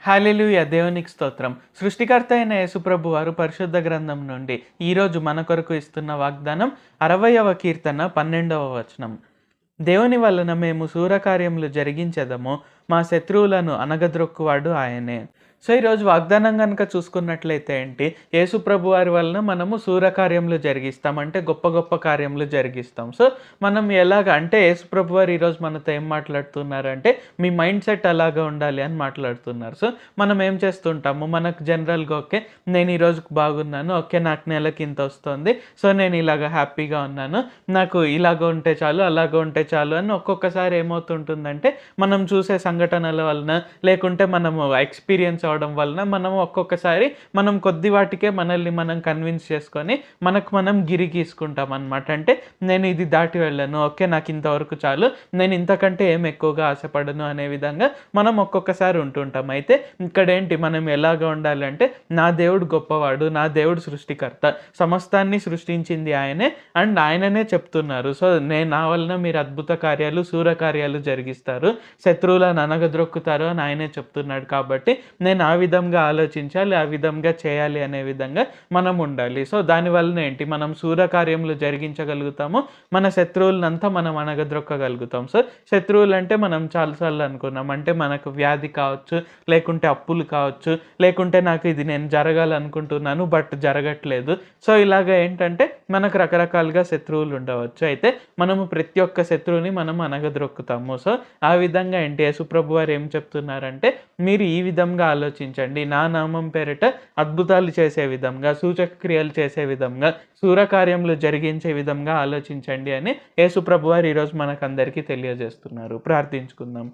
హల్లెలూయా! దేవునికి స్తోత్రం. సృష్టికర్త అయిన యేసుప్రభు వారు పరిశుద్ధ గ్రంథం నుండి ఈరోజు మన కొరకు ఇస్తున్న వాగ్దానం 60వ కీర్తన 12వ వచనం. దేవుని వలన మేము శూరకార్యములు జరిగించెదము, మా శత్రువులను అణగద్రొక్కువాడు ఆయనే. సో, ఈరోజు వాగ్దానం గనుక చూసుకున్నట్లయితే ఏంటి, యేసుప్రభు వారి వలన మనము శూరకార్యములు జరిగిస్తాం. అంటే గొప్ప గొప్ప కార్యములు జరిగిస్తాం. సో, మనం ఎలాగ అంటే యేసుప్రభు వారు ఈరోజు మనతో ఏం మాట్లాడుతున్నారంటే, మీ మైండ్ సెట్ అలాగా ఉండాలి అని మాట్లాడుతున్నారు. సో, మనం ఏం చేస్తుంటాము, మనకు జనరల్‌గా ఓకే, నేను ఈరోజు బాగున్నాను. ఓకే, నాకు నెలకి ఇంతొస్తుంది. సో, నేను ఇలాగ హ్యాపీగా ఉన్నాను. నాకు ఇలాగ ఉంటే చాలు, అలాగ ఉంటే చాలు అని ఒక్కొక్కసారి ఏమవుతుంటుందంటే, మనం చూసే సంఘటనల వలన, లేకుంటే మనము ఎక్స్‌పీరియన్స్ అవ్వడం వలన, మనం ఒక్కొక్కసారి మనం కొద్ది వాటికే మనల్ని మనం కన్విన్స్ చేసుకొని, మనకు మనం గిరి గీసుకుంటామనమాట. అంటే నేను ఇది దాటి వెళ్ళను. ఓకే, నాకు ఇంతవరకు చాలు. నేను ఇంతకంటే ఏం ఎక్కువగా ఆశపడను అనే విధంగా మనం ఒక్కొక్కసారి ఉంటుంటాం. అయితే ఇక్కడేంటి, మనం ఎలాగా ఉండాలంటే, నా దేవుడు గొప్పవాడు, నా దేవుడు సృష్టికర్త, సమస్తాన్ని సృష్టించింది ఆయనే అండ్ ఆయననే చెప్తున్నారు. సో, నా వలన మీరు అద్భుత కార్యాలు, శూర కార్యాలు జరిగిస్తారు, శత్రువులను అనగద్రొక్కుతారు అని ఆయనే చెప్తున్నాడు. కాబట్టి నేను ఆ విధంగా ఆలోచించాలి, ఆ విధంగా చేయాలి అనే విధంగా మనం ఉండాలి. సో, దానివలన ఏంటి, మనం శూర కార్యములు జరిగించగలుగుతాము, మన శత్రువులనంతా మనం అణగద్రొక్కగలుగుతాం. సో, శత్రువులంటే మనం చాలా సార్లు అనుకున్నాం. అంటే మనకు వ్యాధి కావచ్చు, లేకుంటే అప్పులు కావచ్చు, లేకుంటే నాకు ఇది నేను జరగాలనుకుంటున్నాను బట్ జరగట్లేదు. సో, ఇలాగ ఏంటంటే మనకు రకరకాలుగా శత్రువులు ఉండవచ్చు. అయితే మనము ప్రతి ఒక్క శత్రువుని మనం అణగద్రొక్కుతాము. సో, ఆ విధంగా ఏంటి, యేసుప్రభు వారు ఏం చెప్తున్నారంటే, మీరు ఈ విధంగా ఆలోచించండి. నా నామం పేరిట అద్భుతాలు చేసే విధంగా, సూచక క్రియలు చేసే విధంగా, శూరకార్యములు జరిగించే విధంగా ఆలోచించండి అని యేసుప్రభు వారు ఈరోజు మనకందరికీ తెలియజేస్తున్నారు. ప్రార్థించుకుందాం.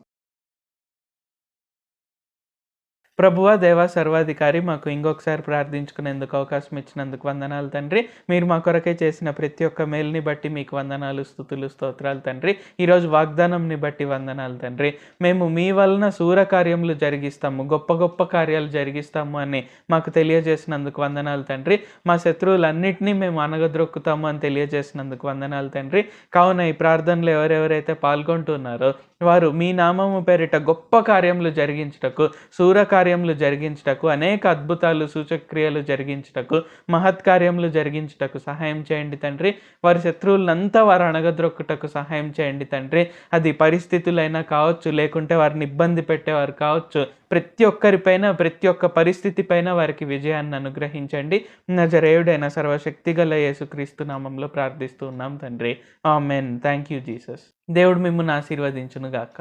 ప్రభువా, దేవా, సర్వాధికారి, మాకు ఇంకొకసారి ప్రార్థించుకునేందుకు అవకాశం ఇచ్చినందుకు వందనాలు తండ్రి. మీరు మా కొరకే చేసిన ప్రతి ఒక్క మేలుని బట్టి మీకు వందనాలు, స్తుతులు, స్తోత్రాలు తండ్రి. ఈరోజు వాగ్దానంని బట్టి వందనాలు తండ్రి. మేము మీ వలన శూర కార్యములు జరిగిస్తాము, గొప్ప గొప్ప కార్యాలు జరిగిస్తాము అని మాకు తెలియజేసినందుకు వందనాలు తండ్రి. మా శత్రువులన్నిటినీ మేము అనగద్రొక్కుతాము అని తెలియజేసినందుకు వందనాలు తండ్రి. కావున ఈ ప్రార్థనలో ఎవరెవరైతే పాల్గొంటున్నారో వారు మీ నామము పేరిట గొప్ప కార్యములు జరిగించుటకు, శూర కార్యములు జరిగించుటకు, అనేక అద్భుతాలు, సూచక్రియలు జరిగించుటకు, మహత్కార్యములు జరిగించుటకు సహాయం చేయండి తండ్రి. వారి శత్రువులంతా వారు అణగద్రొక్కుటకు సహాయం చేయండి తండ్రి. అది పరిస్థితులైనా కావచ్చు, లేకుంటే వారిని ఇబ్బంది పెట్టేవారు కావచ్చు, ప్రతి ఒక్కరిపైన, ప్రతి ఒక్క పరిస్థితి పైన వారికి విజయాన్ని అనుగ్రహించండి. నజరేయుడైన సర్వశక్తిగల యేసుక్రీస్తు నామంలో ప్రార్థిస్తూ ఉన్నాం తండ్రి. ఆమేన్. Thank you Jesus. దేవుడు మిమ్మును ఆశీర్వదించును గాక.